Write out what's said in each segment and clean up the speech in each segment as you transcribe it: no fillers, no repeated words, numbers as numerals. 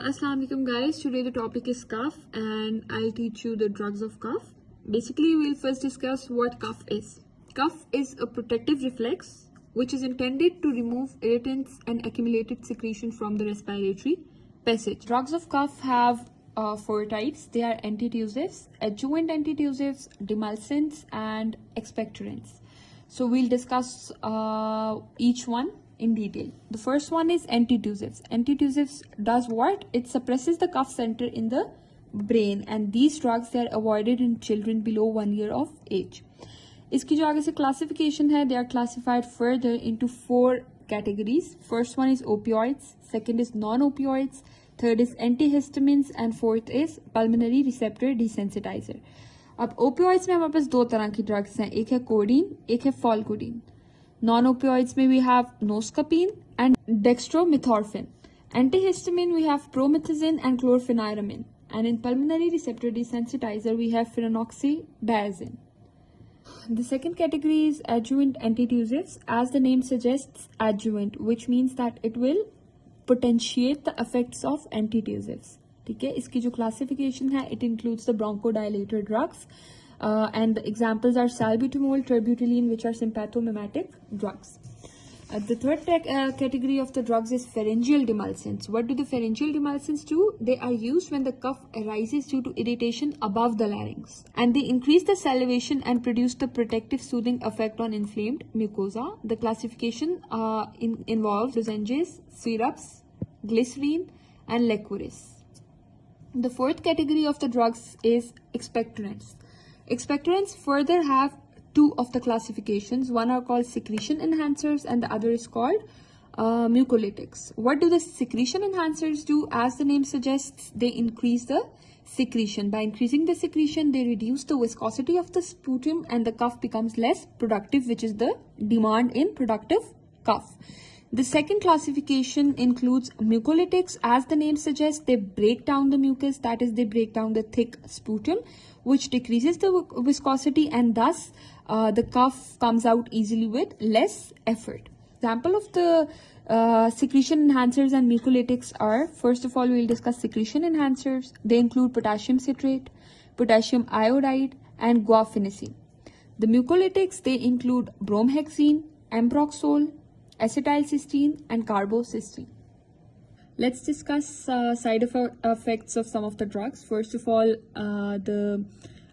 Assalamu alaikum guys. Today the topic is cough and I'll teach you the drugs of cough. Basically, we'll first discuss what cough is. Cough is a protective reflex which is intended to remove irritants and accumulated secretion from the respiratory passage. Drugs of cough have four types. They are antitussives, adjuvant antitussives, demulcents and expectorants. So we'll discuss each one in detail. The first one is antitussives. Antitussives does what? It suppresses the cough center in the brain, and these drugs they are avoided in children below 1 year of age. इसकी जो आगे से classification है, they are classified further into four categories. First one is opioids, second is non-opioids, third is antihistamines and fourth is pulmonary receptor desensitizer. अब opioids में हमारे पास दो तरह की drugs हैं, एक है codeine, एक है folcodeine. Non-opioids में we have noscapine and dextromethorphan. Antihistamine we have promethazine and chlorpheniramine. And in pulmonary receptor desensitizer we have phenoxydiazine. The second category is adjuvant antitussives. As the name suggests, adjuvant, which means that it will potentiate the effects of antitussives. ठीक है, इसकी जो classification है, it includes the bronchodilator drugs. And the examples are salbutamol, terbutaline, which are sympathomimetic drugs. The third category of the drugs is pharyngeal demulcents. What do the pharyngeal demulcents do? They are used when the cough arises due to irritation above the larynx. And they increase the salivation and produce the protective soothing effect on inflamed mucosa. The classification involves lozenges, syrups, glycerine, and liqueurs. The fourth category of the drugs is expectorants. Expectorants further have two of the classifications. One are called secretion enhancers and the other is called mucolytics. What do the secretion enhancers do? As the name suggests, they increase the secretion. By increasing the secretion, they reduce the viscosity of the sputum and the cough becomes less productive, which is the demand in productive cough. The second classification includes mucolytics. As the name suggests, they break down the mucus, that is, they break down the thick sputum, which decreases the viscosity and thus the cough comes out easily with less effort. Example of the secretion enhancers and mucolytics are, first of all, we'll discuss secretion enhancers. They include potassium citrate, potassium iodide, and guaifenesin. The mucolytics, they include bromhexine, ambroxol, acetylcysteine, and carbocysteine. Let's discuss side effects of some of the drugs. First of all, the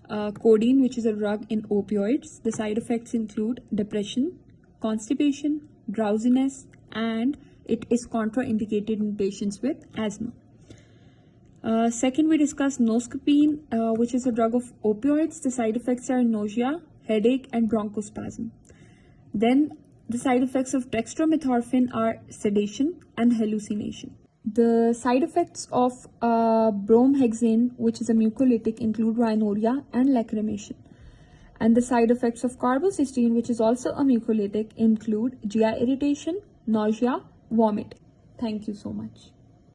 codeine, which is a drug in opioids. The side effects include depression, constipation, drowsiness, and it is contraindicated in patients with asthma. Second, we discuss noscapine, which is a drug of opioids. The side effects are nausea, headache, and bronchospasm. Then the side effects of dextromethorphan are sedation and hallucination. The side effects of bromhexine, which is a mucolytic, include rhinorrhea and lacrimation. And the side effects of carbocysteine, which is also a mucolytic, include GI irritation, nausea, vomit. Thank you so much.